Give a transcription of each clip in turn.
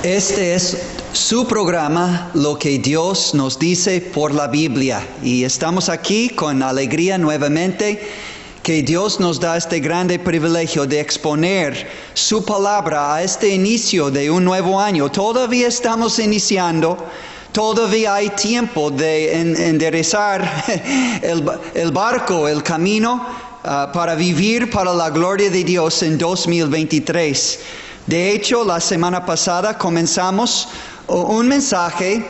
Este es su programa, Lo que Dios nos dice por la Biblia. Y estamos aquí con alegría nuevamente que Dios nos da este grande privilegio de exponer su palabra a este inicio de un nuevo año. Todavía estamos iniciando. Todavía hay tiempo de enderezar el barco, el camino para vivir para la gloria de Dios en 2023. De hecho, la semana pasada comenzamos un mensaje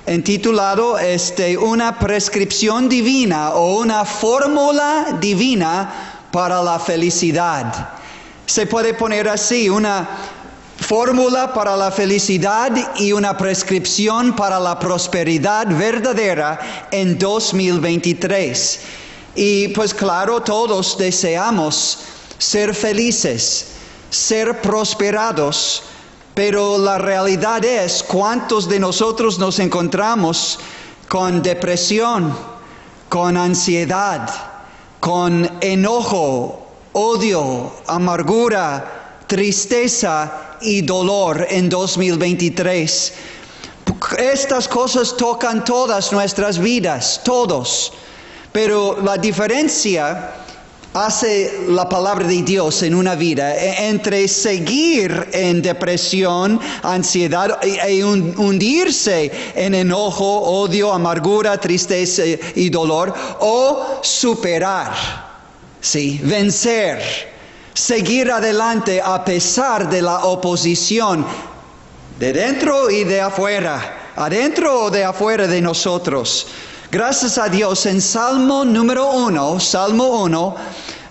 intitulado una prescripción divina o una fórmula divina para la felicidad. Se puede poner así, una fórmula para la felicidad y una prescripción para la prosperidad verdadera en 2023. Y pues claro, todos deseamos ser felices, ser prosperados, pero la realidad es, ¿cuántos de nosotros nos encontramos con depresión, con ansiedad, con enojo, odio, amargura, tristeza y dolor en 2023? Estas cosas tocan todas nuestras vidas, todos. Pero la diferencia hace la palabra de Dios en una vida entre seguir en depresión, ansiedad e hundirse en enojo, odio, amargura, tristeza y dolor, o superar, ¿sí? Vencer, seguir adelante a pesar de la oposición de dentro y de afuera, adentro o de afuera de nosotros. Gracias a Dios, en Salmo 1,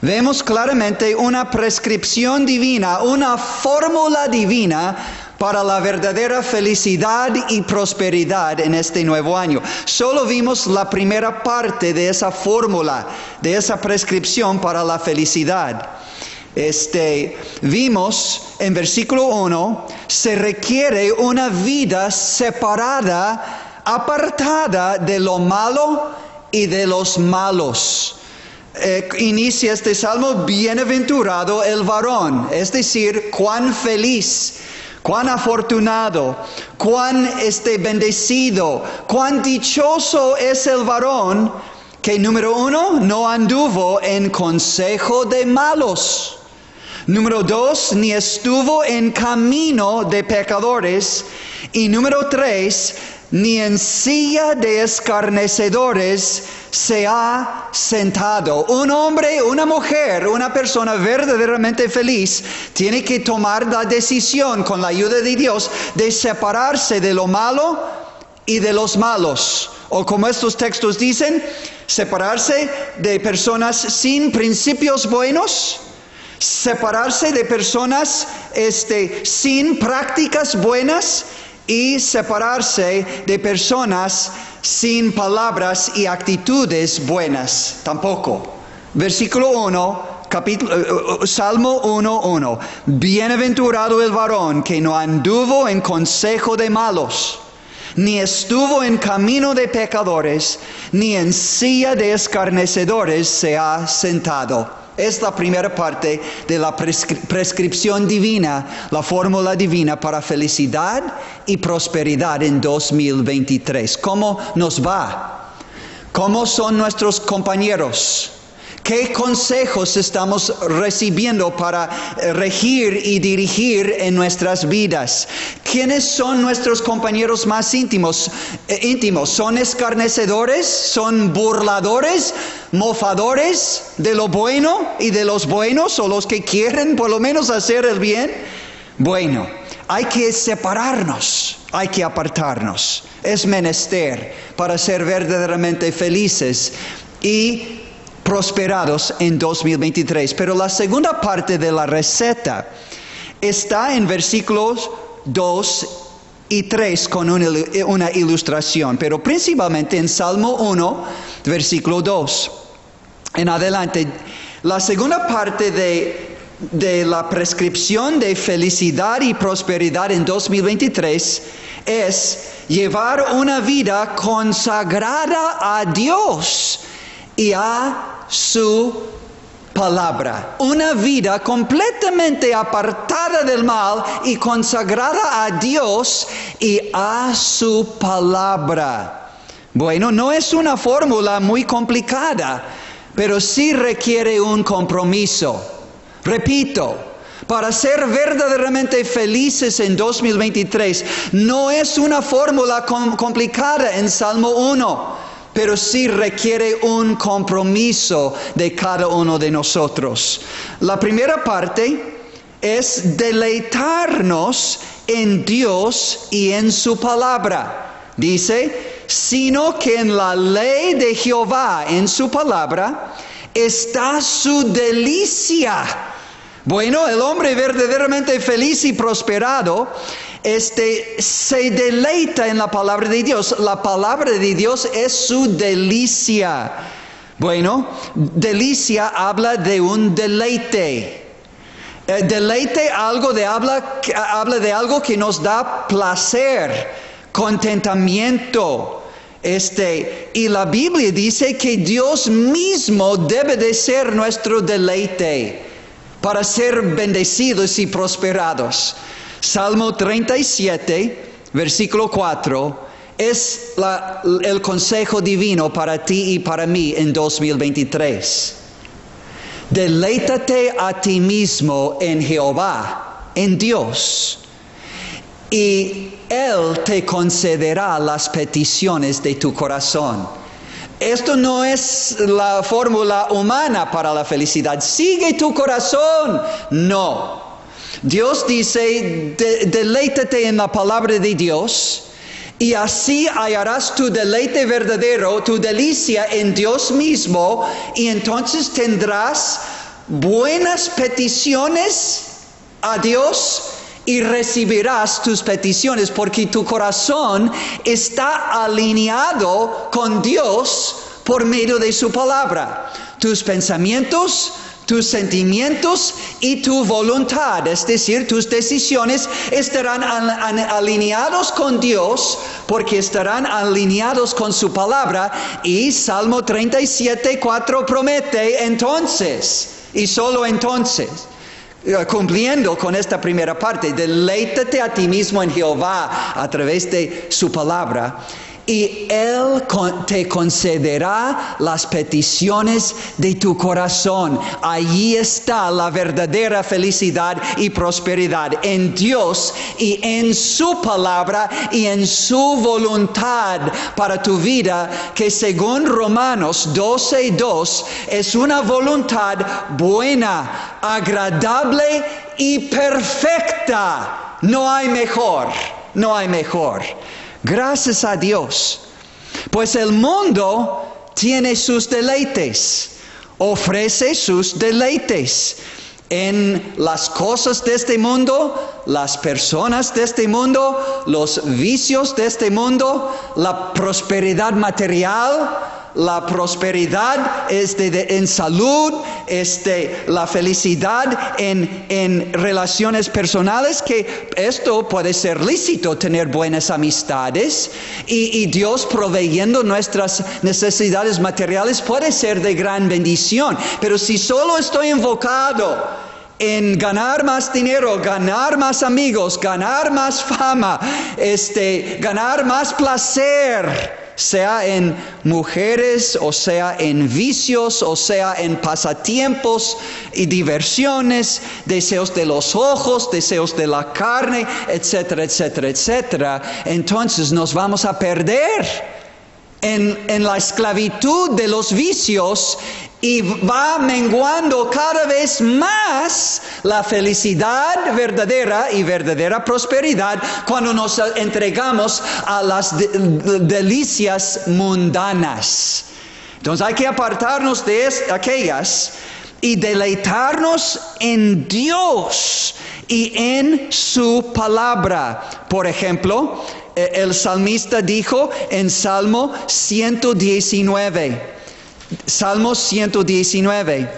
vemos claramente una prescripción divina, una fórmula divina para la verdadera felicidad y prosperidad en este nuevo año. Solo vimos la primera parte de esa fórmula, de esa prescripción para la felicidad. Vimos en versículo 1, se requiere una vida separada, apartada de lo malo y de los malos. Inicia este salmo: bienaventurado el varón, es decir, cuán feliz, cuán afortunado, cuán bendecido, cuán dichoso es el varón que, número 1, no anduvo en consejo de malos. Número 2, ni estuvo en camino de pecadores. Y número 3, ni en silla de escarnecedores se ha sentado. Un hombre, una mujer, una persona verdaderamente feliz tiene que tomar la decisión, con la ayuda de Dios, de separarse de lo malo y de los malos. O como estos textos dicen, separarse de personas sin principios buenos, separarse de personas sin prácticas buenas, y separarse de personas sin palabras y actitudes buenas tampoco. Versículo 1, Salmo 1:1. Bienaventurado el varón que no anduvo en consejo de malos, ni estuvo en camino de pecadores, ni en silla de escarnecedores se ha sentado. Es la primera parte de la prescripción divina, la fórmula divina para felicidad y prosperidad en 2023. ¿Cómo nos va? ¿Cómo son nuestros compañeros? ¿Qué consejos estamos recibiendo para regir y dirigir en nuestras vidas? ¿Quiénes son nuestros compañeros más íntimos? ¿Son escarnecedores? ¿Son burladores? ¿Mofadores de lo bueno y de los buenos? ¿O los que quieren por lo menos hacer el bien? Bueno, hay que separarnos, hay que apartarnos. Es menester para ser verdaderamente felices y prosperados en 2023. Pero la segunda parte de la receta está en versículos 2 y 3 con una ilustración, pero principalmente en Salmo 1, versículo 2 en adelante. La segunda parte de la prescripción de felicidad y prosperidad en 2023 es llevar una vida consagrada a Dios y a su palabra. Una vida completamente apartada del mal y consagrada a Dios y a su palabra. Bueno, no es una fórmula muy complicada, pero sí requiere un compromiso. Repito, para ser verdaderamente felices en 2023, no es una fórmula complicada en Salmo 1, pero sí requiere un compromiso de cada uno de nosotros. La primera parte es deleitarnos en Dios y en su palabra. Dice, sino que en la ley de Jehová, en su palabra, está su delicia. Bueno, el hombre verdaderamente feliz y prosperado, se deleita en la palabra de Dios. La palabra de Dios es su delicia. Bueno, delicia habla de un deleite. Deleite habla de algo que nos da placer, contentamiento. Y la Biblia dice que Dios mismo debe de ser nuestro deleite para ser bendecidos y prosperados. Salmo 37, versículo 4, es el consejo divino para ti y para mí en 2023. Deleítate a ti mismo en Jehová, en Dios, y Él te concederá las peticiones de tu corazón. Esto no es la fórmula humana para la felicidad. Sigue tu corazón. No. Dios dice, deleítate en la palabra de Dios y así hallarás tu deleite verdadero, tu delicia en Dios mismo, y entonces tendrás buenas peticiones a Dios y recibirás tus peticiones porque tu corazón está alineado con Dios por medio de su palabra. Tus pensamientos, tus sentimientos y tu voluntad, es decir, tus decisiones estarán alineados con Dios porque estarán alineados con su palabra. Y Salmo 37, 4 promete entonces, y solo entonces, cumpliendo con esta primera parte, deleítate a ti mismo en Jehová a través de su palabra, y Él te concederá las peticiones de tu corazón. Allí está la verdadera felicidad y prosperidad, en Dios y en su palabra y en su voluntad para tu vida, que según Romanos 12:2 es una voluntad buena, agradable y perfecta. No hay mejor, no hay mejor. Gracias a Dios, pues el mundo tiene sus deleites, ofrece sus deleites en las cosas de este mundo, las personas de este mundo, los vicios de este mundo, la prosperidad material, la prosperidad en salud, la felicidad en relaciones personales, que esto puede ser lícito, tener buenas amistades, y Dios proveyendo nuestras necesidades materiales puede ser de gran bendición. Pero si solo estoy enfocado en ganar más dinero, ganar más amigos, ganar más fama, ganar más placer, sea en mujeres, o sea en vicios, o sea en pasatiempos y diversiones, deseos de los ojos, deseos de la carne, etcétera, etcétera, etcétera, entonces nos vamos a perder en la esclavitud de los vicios, y va menguando cada vez más la felicidad verdadera y verdadera prosperidad cuando nos entregamos a las delicias mundanas. Entonces hay que apartarnos de aquellas y deleitarnos en Dios y en su palabra. Por ejemplo, el salmista dijo en Salmo 119, Salmo 119.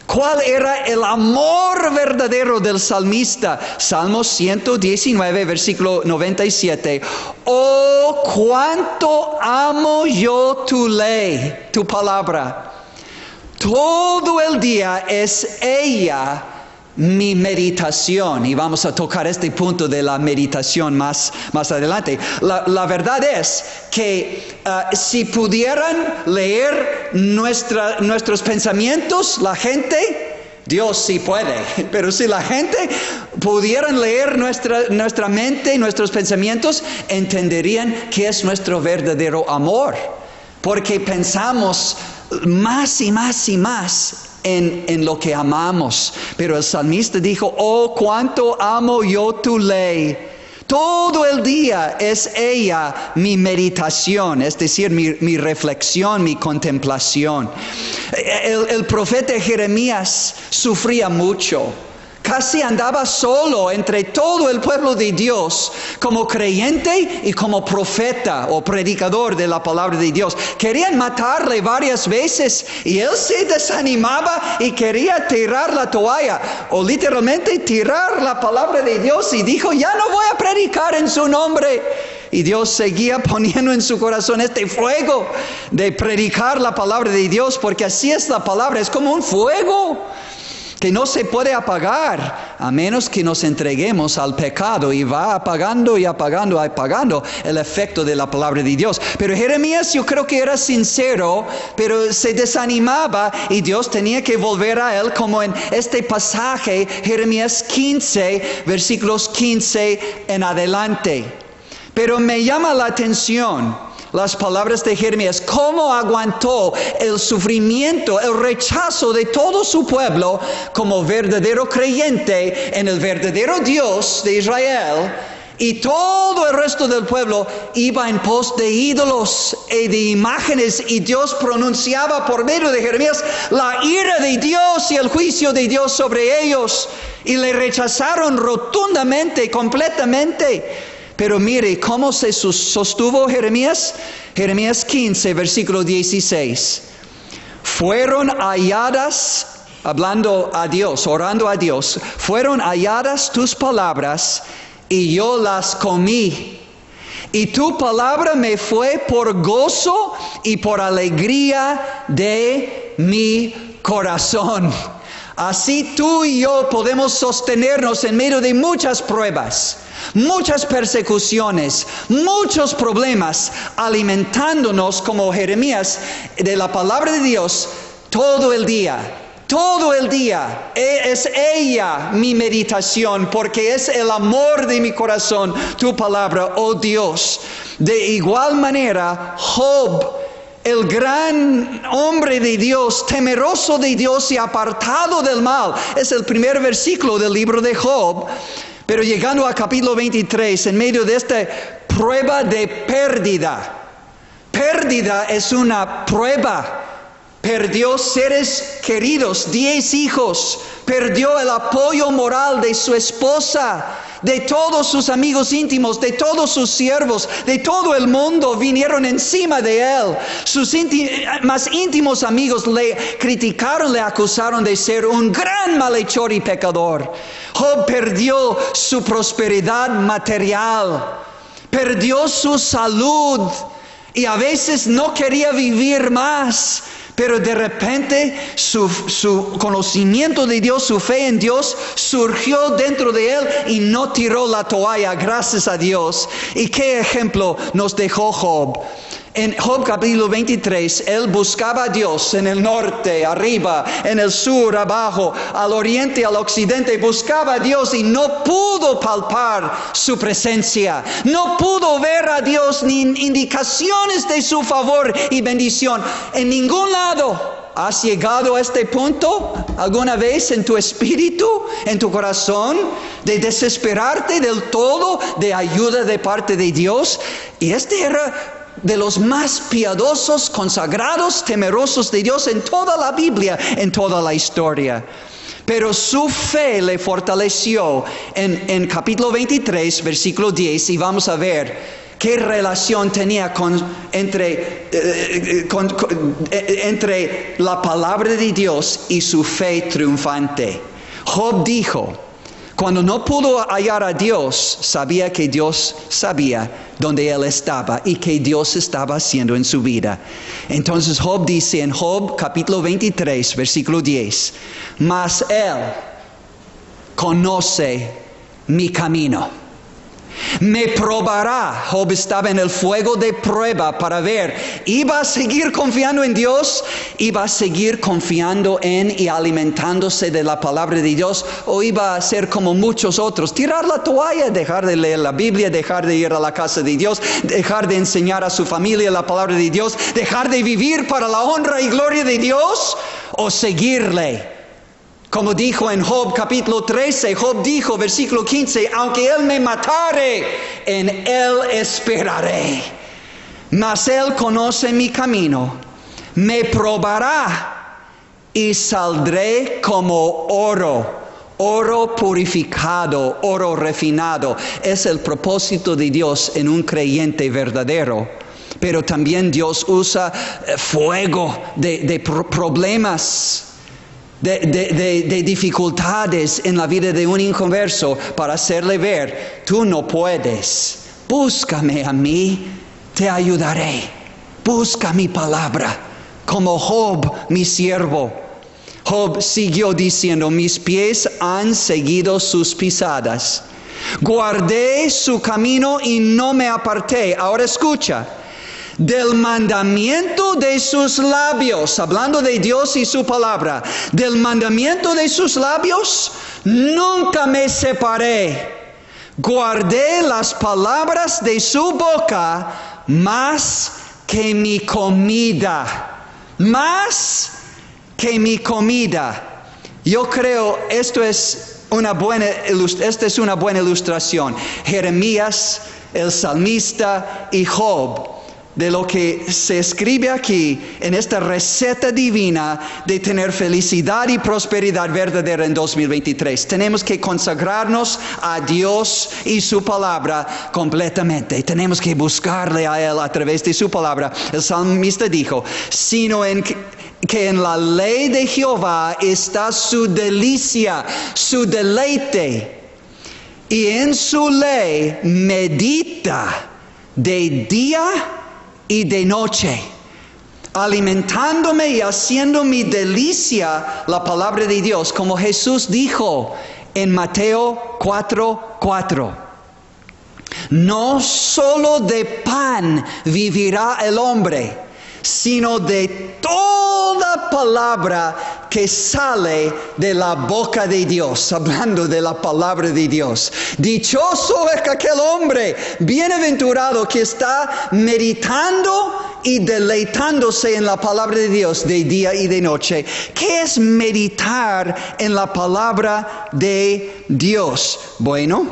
¿Cuál era el amor verdadero del salmista? Salmo 119, versículo 97. Oh, cuánto amo yo tu ley, tu palabra. todo el día es ella mi meditación. Y vamos a tocar este punto de la meditación más adelante. La verdad es que si pudieran leer nuestros pensamientos, la gente, Dios sí puede, pero si la gente pudieran leer nuestra mente, nuestros pensamientos, entenderían qué es nuestro verdadero amor. Porque pensamos más y más y más en lo que amamos. Pero el salmista dijo, oh, cuánto amo yo tu ley. Todo el día es ella mi meditación, es decir, mi reflexión, mi contemplación. El profeta Jeremías sufría mucho. Casi andaba solo entre todo el pueblo de Dios, como creyente y como profeta o predicador de la palabra de Dios. Querían matarle varias veces y él se desanimaba y quería tirar la toalla o literalmente tirar la palabra de Dios y dijo, ya no voy a predicar en su nombre. Y Dios seguía poniendo en su corazón este fuego de predicar la palabra de Dios, porque así es la palabra, es como un fuego que no se puede apagar a menos que nos entreguemos al pecado, y va apagando y apagando el efecto de la palabra de Dios. Pero Jeremías, yo creo que era sincero, pero se desanimaba y Dios tenía que volver a él, como en este pasaje, Jeremías 15, versículos 15 en adelante. Pero me llama la atención las palabras de Jeremías, cómo aguantó el sufrimiento, el rechazo de todo su pueblo como verdadero creyente en el verdadero Dios de Israel, y todo el resto del pueblo iba en pos de ídolos y de imágenes, y Dios pronunciaba por medio de Jeremías la ira de Dios y el juicio de Dios sobre ellos, y le rechazaron rotundamente, completamente. Pero mire cómo se sostuvo Jeremías. Jeremías 15, versículo 16. Fueron halladas, hablando a Dios, orando a Dios, fueron halladas tus palabras y yo las comí. Y tu palabra me fue por gozo y por alegría de mi corazón. Así tú y yo podemos sostenernos en medio de muchas pruebas, muchas persecuciones, muchos problemas, alimentándonos como Jeremías de la palabra de Dios todo el día. Todo el día es ella mi meditación, porque es el amor de mi corazón, tu palabra, oh Dios. De igual manera, Job, el gran hombre de Dios, temeroso de Dios y apartado del mal, es el primer versículo del libro de Job. Pero llegando a capítulo 23, en medio de esta prueba de pérdida. Pérdida es una prueba. Perdió seres queridos, 10 hijos. Perdió el apoyo moral de su esposa, de todos sus amigos íntimos, de todos sus siervos, de todo el mundo vinieron encima de él. Sus más íntimos amigos le criticaron, le acusaron de ser un gran malhechor y pecador. Job perdió su prosperidad material, perdió su salud y a veces no quería vivir más. Pero de repente su conocimiento de Dios, su fe en Dios surgió dentro de él y no tiró la toalla, gracias a Dios. ¿Y qué ejemplo nos dejó Job? En Job capítulo 23, él buscaba a Dios en el norte, arriba, en el sur, abajo, al oriente, al occidente. Buscaba a Dios y no pudo palpar su presencia. No pudo ver a Dios ni indicaciones de su favor y bendición en ningún lado. ¿Has llegado a este punto alguna vez en tu espíritu, en tu corazón, de desesperarte del todo de ayuda de parte de Dios? Y este era de los más piadosos, consagrados, temerosos de Dios en toda la Biblia, en toda la historia. Pero su fe le fortaleció en capítulo 23, versículo 10, y vamos a ver qué relación tenía entre la palabra de Dios y su fe triunfante. Job dijo, Cuando no pudo hallar a Dios, sabía que Dios sabía dónde él estaba y que Dios estaba haciendo en su vida. Entonces Job dice en Job capítulo 23, versículo 10, mas él conoce mi camino. Me probará. Job estaba en el fuego de prueba para ver, ¿iba a seguir confiando en Dios? ¿Iba a seguir confiando en y alimentándose de la palabra de Dios? ¿O iba a ser como muchos otros? Tirar la toalla, dejar de leer la Biblia, dejar de ir a la casa de Dios, dejar de enseñar a su familia la palabra de Dios, dejar de vivir para la honra y gloria de Dios, o seguirle. Como dijo en Job capítulo 13, Job dijo, versículo 15, aunque él me matare, en él esperaré. Mas él conoce mi camino, me probará y saldré como oro purificado, oro refinado. Es el propósito de Dios en un creyente verdadero. Pero también Dios usa fuego de problemas, de dificultades en la vida de un inconverso para hacerle ver, tú no puedes, búscame a mí, te ayudaré, busca mi palabra, como Job, mi siervo. Job siguió diciendo, mis pies han seguido sus pisadas, guardé su camino y no me aparté. Ahora escucha, del mandamiento de sus labios, hablando de Dios y su palabra, del mandamiento de sus labios, nunca me separé. Guardé las palabras de su boca más que mi comida. Más que mi comida. Yo creo esta es una buena ilustración. Jeremías, el salmista y Job, de lo que se escribe aquí en esta receta divina de tener felicidad y prosperidad verdadera en 2023. Tenemos que consagrarnos a Dios y su palabra completamente. Tenemos que buscarle a Él a través de su palabra. El salmista dijo, sino que en la ley de Jehová está su delicia, su deleite, y en su ley medita de día y de noche, alimentándome y haciendo mi delicia la palabra de Dios, como Jesús dijo en Mateo 4:4. No solo de pan vivirá el hombre, sino de toda palabra que sale de la boca de Dios. Hablando de la palabra de Dios. Dichoso es aquel hombre, bienaventurado, que está meditando y deleitándose en la palabra de Dios de día y de noche. ¿Qué es meditar en la palabra de Dios? Bueno,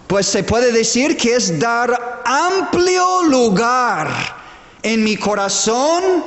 pues se puede decir que es dar amplio lugar en mi corazón,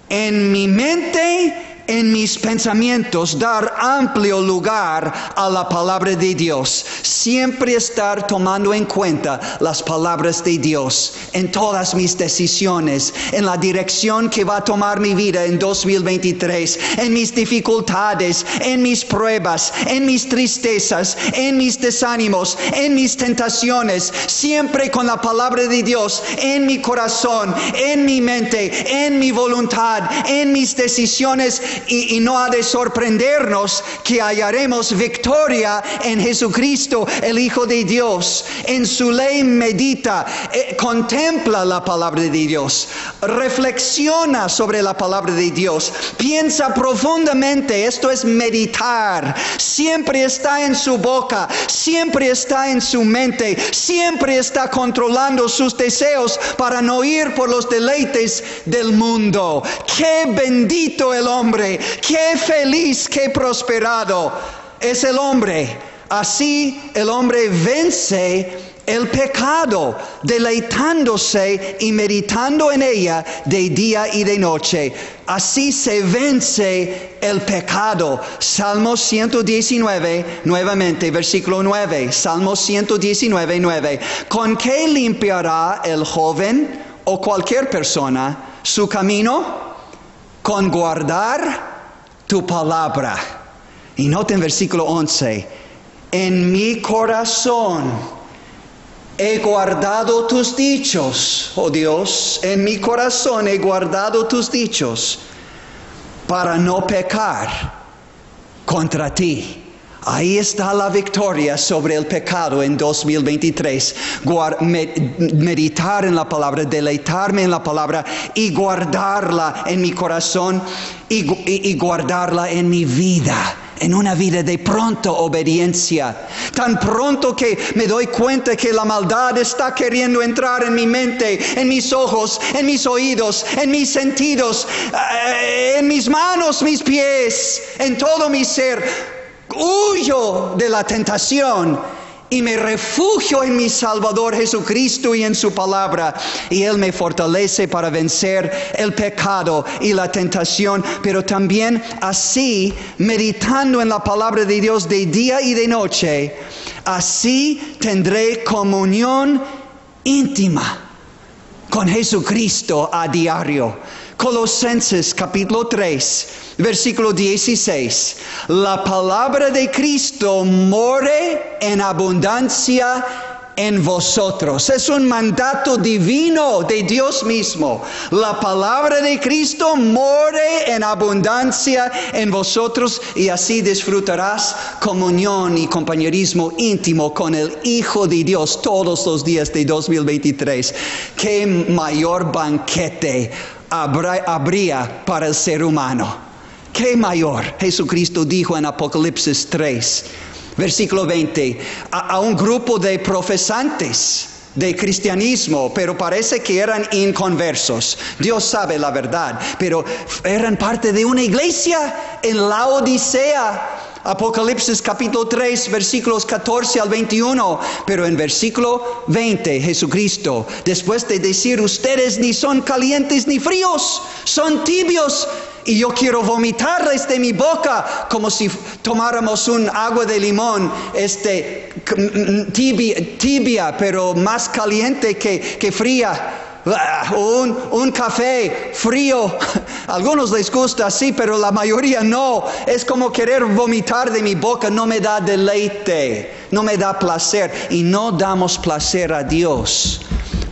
en mi mente, en mis pensamientos, dar amplio lugar a la palabra de Dios. Siempre estar tomando en cuenta las palabras de Dios en todas mis decisiones, en la dirección que va a tomar mi vida en 2023, en mis dificultades, en mis pruebas, en mis tristezas, en mis desánimos, en mis tentaciones, siempre con la palabra de Dios en mi corazón, en mi mente, en mi voluntad, en mis decisiones. Y no ha de sorprendernos que hallaremos victoria en Jesucristo, el Hijo de Dios. En su ley medita, contempla la palabra de Dios, reflexiona sobre la palabra de Dios, piensa profundamente. Esto es meditar. Siempre está en su boca, siempre está en su mente, siempre está controlando sus deseos para no ir por los deleites del mundo. ¡Qué bendito el hombre! ¡Qué feliz, qué prosperado es el hombre! Así el hombre vence el pecado, deleitándose y meditando en ella de día y de noche. Así se vence el pecado. Salmo 119, nuevamente, versículo 9. Salmo 119, 9. ¿Con qué limpiará el joven o cualquier persona su camino? Con guardar tu palabra. Y noten versículo 11. En mi corazón he guardado tus dichos, oh Dios, en mi corazón he guardado tus dichos para no pecar contra ti. Ahí está la victoria sobre el pecado en 2023. Meditar en la palabra, deleitarme en la palabra y guardarla en mi corazón y guardarla en mi vida. En una vida de pronta obediencia. Tan pronto que me doy cuenta que la maldad está queriendo entrar en mi mente, en mis ojos, en mis oídos, en mis sentidos, en mis manos, mis pies, en todo mi ser. Huyo de la tentación y me refugio en mi Salvador Jesucristo y en su palabra. Y Él me fortalece para vencer el pecado y la tentación. Pero también así, meditando en la palabra de Dios de día y de noche, así tendré comunión íntima con Jesucristo a diario. Colosenses capítulo 3, versículo 16. La palabra de Cristo more en abundancia en vosotros. Es un mandato divino de Dios mismo. La palabra de Cristo more en abundancia en vosotros y así disfrutarás comunión y compañerismo íntimo con el Hijo de Dios todos los días de 2023. Qué mayor banquete habría para el ser humano. ¿Qué mayor? Jesucristo dijo en Apocalipsis 3, versículo 20, a un grupo de profesantes de cristianismo, pero parece que eran inconversos. Dios sabe la verdad, pero eran parte de una iglesia en Laodicea. Apocalipsis capítulo 3, versículos 14 al 21. Pero en versículo 20, Jesucristo, después de decir, ustedes ni son calientes ni fríos, son tibios, y yo quiero vomitarles de mi boca, como si tomáramos un agua de limón, tibia, pero más caliente que fría. Un café frío, a algunos les gusta así, pero la mayoría no. Es como querer vomitar de mi boca, no me da deleite, no me da placer. Y no damos placer a Dios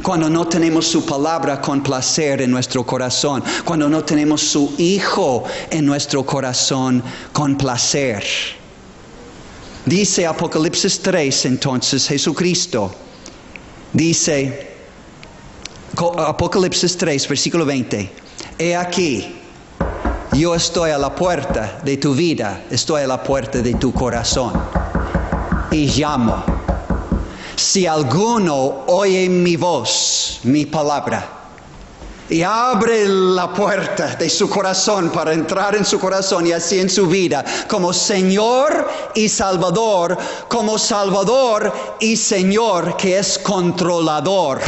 cuando no tenemos su palabra con placer en nuestro corazón, cuando no tenemos su Hijo en nuestro corazón con placer. Dice Apocalipsis 3, entonces Jesucristo dice, Apocalipsis 3, versículo 20. He aquí, yo estoy a la puerta de tu vida, estoy a la puerta de tu corazón y llamo. Si alguno oye mi voz, mi palabra, y abre la puerta de su corazón para entrar en su corazón y así en su vida, como Señor y Salvador, como Salvador y Señor, que es controlador,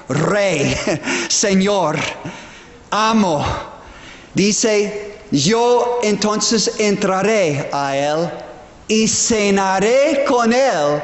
Rey, Señor, amo. Dice, yo entonces entraré a Él y cenaré con Él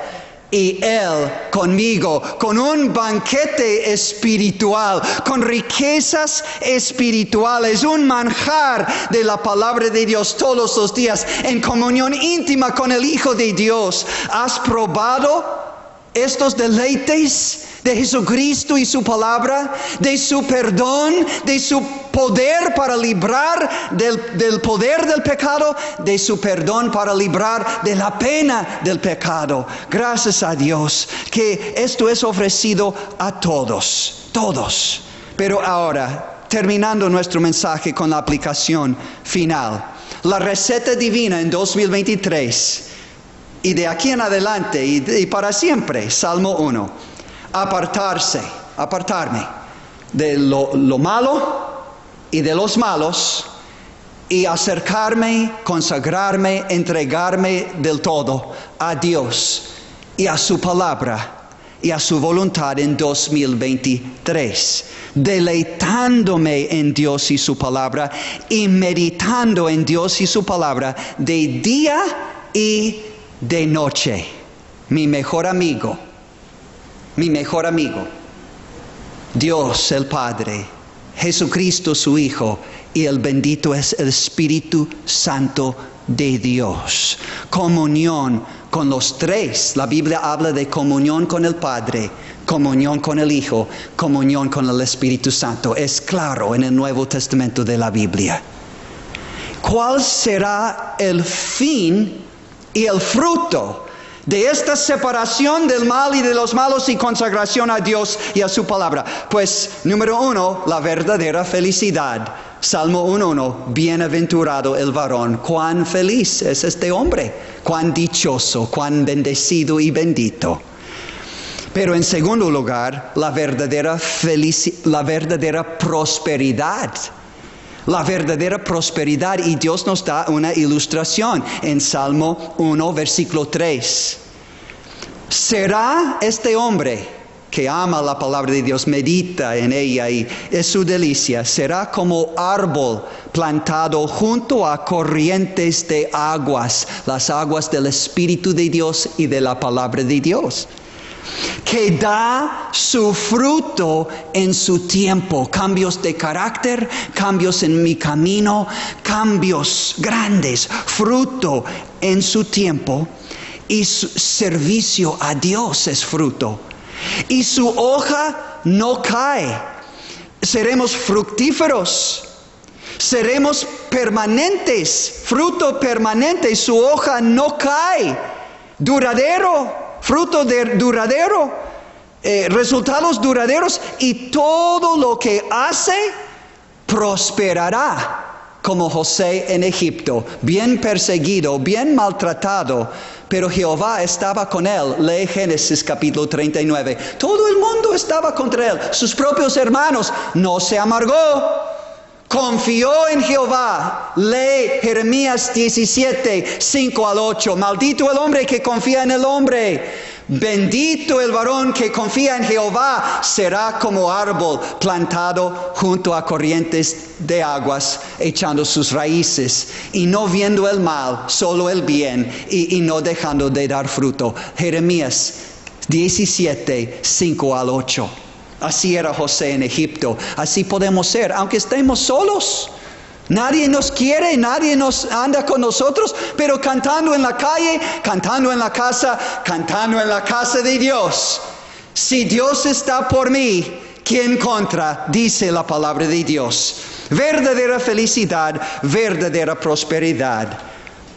y Él conmigo, con un banquete espiritual, con riquezas espirituales, un manjar de la palabra de Dios todos los días, en comunión íntima con el Hijo de Dios. ¿Has probado estos deleites de Jesucristo y su palabra, de su perdón, de su poder para librar del poder del pecado, de su perdón para librar de la pena del pecado? Gracias a Dios que esto es ofrecido a todos, todos. Pero ahora, terminando nuestro mensaje con la aplicación final, la receta divina en 2023 y de aquí en adelante y para siempre, Salmo 1, apartarme de lo malo y de los malos y acercarme, consagrarme, entregarme del todo a Dios y a su palabra y a su voluntad en 2023, deleitándome en Dios y su palabra y meditando en Dios y su palabra de día y de noche. Mi mejor amigo, Dios el Padre, Jesucristo su Hijo, y el bendito es el Espíritu Santo de Dios. Comunión con los tres. La Biblia habla de comunión con el Padre, comunión con el Hijo, comunión con el Espíritu Santo. Es claro en el Nuevo Testamento de la Biblia. ¿Cuál será el fin y el fruto de esta separación del mal y de los malos y consagración a Dios y a su palabra? Pues, número 1, la verdadera felicidad. Salmo 1:1, bienaventurado el varón. Cuán feliz es este hombre, cuán dichoso, cuán bendecido y bendito. Pero en segundo lugar, la verdadera prosperidad. La verdadera prosperidad, y Dios nos da una ilustración en Salmo 1, versículo 3. Será este hombre que ama la palabra de Dios, medita en ella y es su delicia, será como árbol plantado junto a corrientes de aguas, las aguas del Espíritu de Dios y de la palabra de Dios, que da su fruto en su tiempo. Cambios de carácter, cambios en mi camino, cambios grandes, fruto en su tiempo, y su servicio a Dios es fruto. Y su hoja no cae. Seremos fructíferos. Seremos permanentes. Fruto permanente. Su hoja no cae. Duradero. Fruto duradero. Resultados duraderos. Y todo lo que hace prosperará. Como José en Egipto, bien perseguido, bien maltratado, pero Jehová estaba con él. Lee Génesis capítulo 39. Todo el mundo estaba contra él, sus propios hermanos. No se amargó, confió en Jehová. Lee Jeremías 17, 5 al 8. Maldito el hombre que confía en el hombre. Bendito el varón que confía en Jehová, será como árbol plantado junto a corrientes de aguas, echando sus raíces y no viendo el mal, solo el bien, y no dejando de dar fruto. Jeremías 17, 5 al 8. Así era José en Egipto. Así podemos ser, aunque estemos solos. Nadie nos quiere, nadie nos anda con nosotros, pero cantando en la calle, cantando en la casa, cantando en la casa de Dios. Si Dios está por mí, ¿quién contra? Dice la palabra de Dios. Verdadera felicidad, verdadera prosperidad.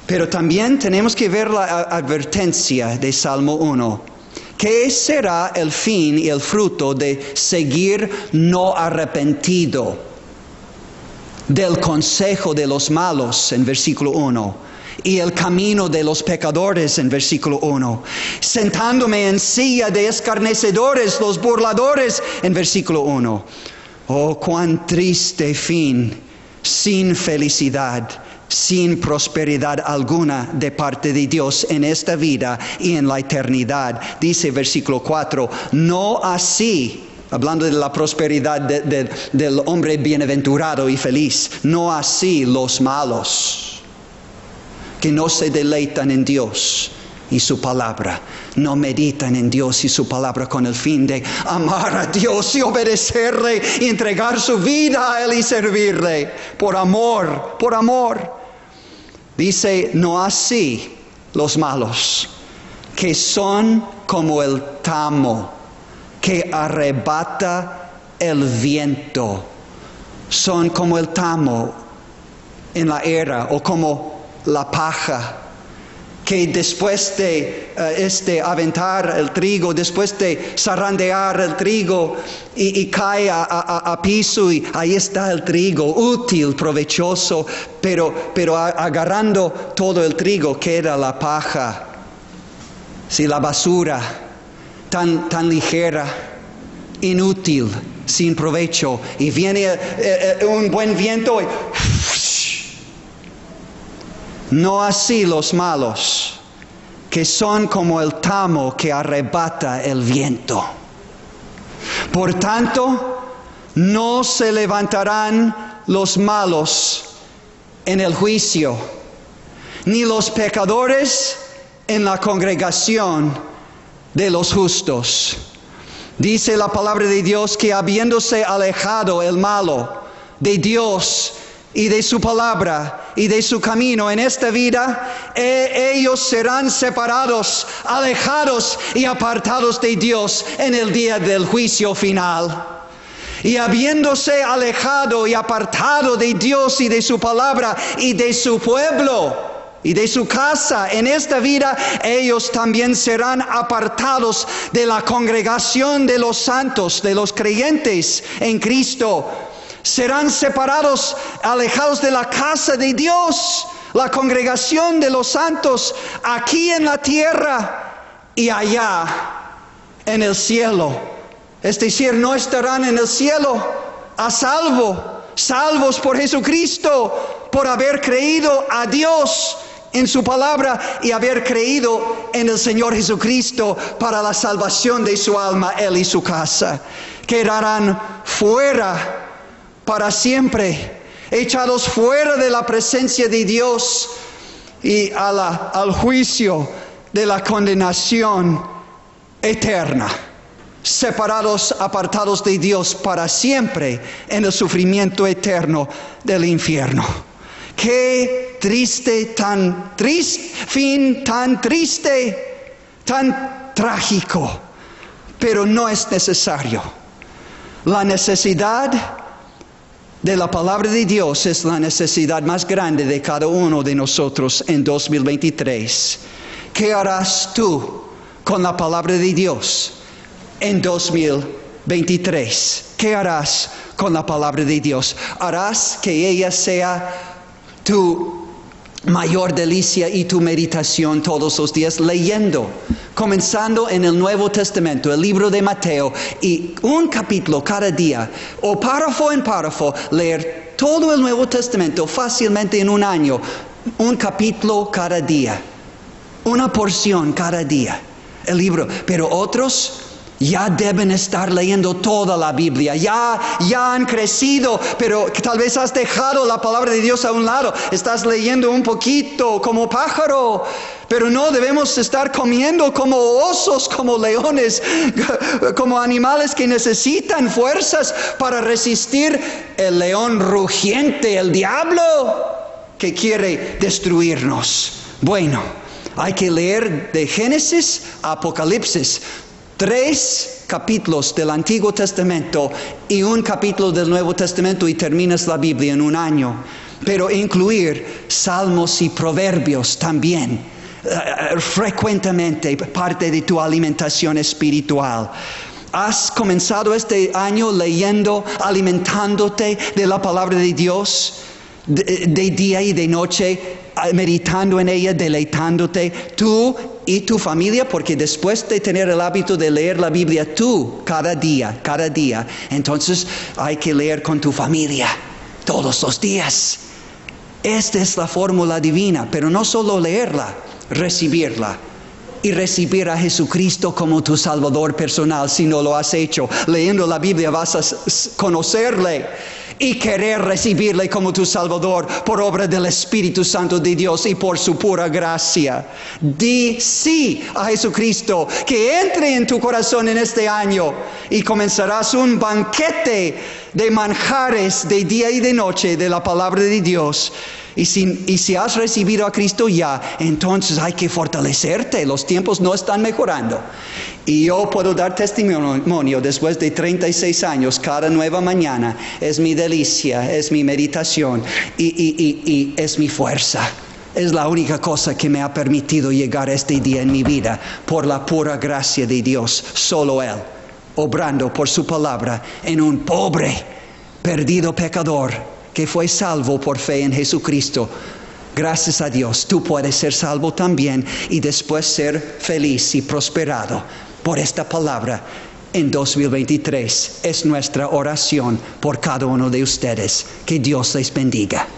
Pero también tenemos que ver la advertencia de Salmo 1. ¿Qué será el fin y el fruto de seguir no arrepentido? Del consejo de los malos en versículo 1 y el camino de los pecadores en versículo 1, sentándome en silla de escarnecedores, los burladores en versículo 1. Oh, cuán triste fin, sin felicidad, sin prosperidad alguna de parte de Dios en esta vida y en la eternidad. Dice versículo 4, no así. Hablando de la prosperidad del hombre bienaventurado y feliz. No así los malos, que no se deleitan en Dios y su palabra. No meditan en Dios y su palabra con el fin de amar a Dios y obedecerle y entregar su vida a Él y servirle. Por amor, por amor. Dice, no así los malos, que son como el tamo que arrebata el viento. Son como el tamo en la era, o como la paja, que después de aventar el trigo, después de zarandear el trigo y cae a piso, y ahí está el trigo, útil, provechoso, pero agarrando todo el trigo queda la paja. Si la basura tan ligera, inútil, sin provecho, y viene un buen viento y no así los malos, que son como el tamo que arrebata el viento. Por tanto, no se levantarán los malos en el juicio, ni los pecadores en la congregación de los justos. Dice la palabra de Dios que habiéndose alejado el malo de Dios y de su palabra y de su camino en esta vida, ellos serán separados, alejados y apartados de Dios en el día del juicio final. Y habiéndose alejado y apartado de Dios y de su palabra y de su pueblo y de su casa en esta vida, ellos también serán apartados de la congregación de los santos, de los creyentes en Cristo. Serán separados, alejados de la casa de Dios, la congregación de los santos, aquí en la tierra y allá en el cielo. Es decir, no estarán en el cielo a salvos por Jesucristo, por haber creído a Dios en su palabra y haber creído en el Señor Jesucristo para la salvación de su alma, él y su casa. Quedarán fuera para siempre, echados fuera de la presencia de Dios y al juicio de la condenación eterna. Separados, apartados de Dios para siempre en el sufrimiento eterno del infierno. Qué triste, fin tan triste, tan trágico, pero no es necesario. La necesidad de la palabra de Dios es la necesidad más grande de cada uno de nosotros en 2023. ¿Qué harás tú con la palabra de Dios en 2023? ¿Qué harás con la palabra de Dios? ¿Harás que ella sea tu mayor delicia y tu meditación todos los días, leyendo, comenzando en el Nuevo Testamento, el libro de Mateo, y un capítulo cada día, o párrafo en párrafo, leer todo el Nuevo Testamento fácilmente en un año, un capítulo cada día, una porción cada día, el libro? Pero otros ya deben estar leyendo toda la Biblia, ya han crecido, pero tal vez has dejado la palabra de Dios a un lado, estás leyendo un poquito como pájaro, pero no debemos estar comiendo como osos, como leones, como animales que necesitan fuerzas para resistir el león rugiente, el diablo que quiere destruirnos. Bueno, hay que leer de Génesis a Apocalipsis, 3 capítulos del Antiguo Testamento y un capítulo del Nuevo Testamento y terminas la Biblia en un año. Pero incluir salmos y proverbios también, frecuentemente, parte de tu alimentación espiritual. ¿Has comenzado este año leyendo, alimentándote de la palabra de Dios? De día y de noche, meditando en ella, deleitándote, tú y tu familia, porque después de tener el hábito de leer la Biblia tú, cada día, entonces hay que leer con tu familia, todos los días. Esta es la fórmula divina, pero no solo leerla, recibirla. Y recibir a Jesucristo como tu Salvador personal. Si no lo has hecho, leyendo la Biblia vas a conocerle y querer recibirle como tu Salvador por obra del Espíritu Santo de Dios y por su pura gracia. Di sí a Jesucristo, que entre en tu corazón en este año y comenzarás un banquete de manjares de día y de noche de la palabra de Dios. Y si has recibido a Cristo ya, entonces hay que fortalecerte. Los tiempos no están mejorando. Y yo puedo dar testimonio después de 36 años, cada nueva mañana. Es mi delicia, es mi meditación y es mi fuerza. Es la única cosa que me ha permitido llegar a este día en mi vida, por la pura gracia de Dios. Solo Él, obrando por su palabra en un pobre, perdido pecador que fue salvo por fe en Jesucristo. Gracias a Dios, tú puedes ser salvo también y después ser feliz y prosperado por esta palabra en 2023. Es nuestra oración por cada uno de ustedes. Que Dios les bendiga.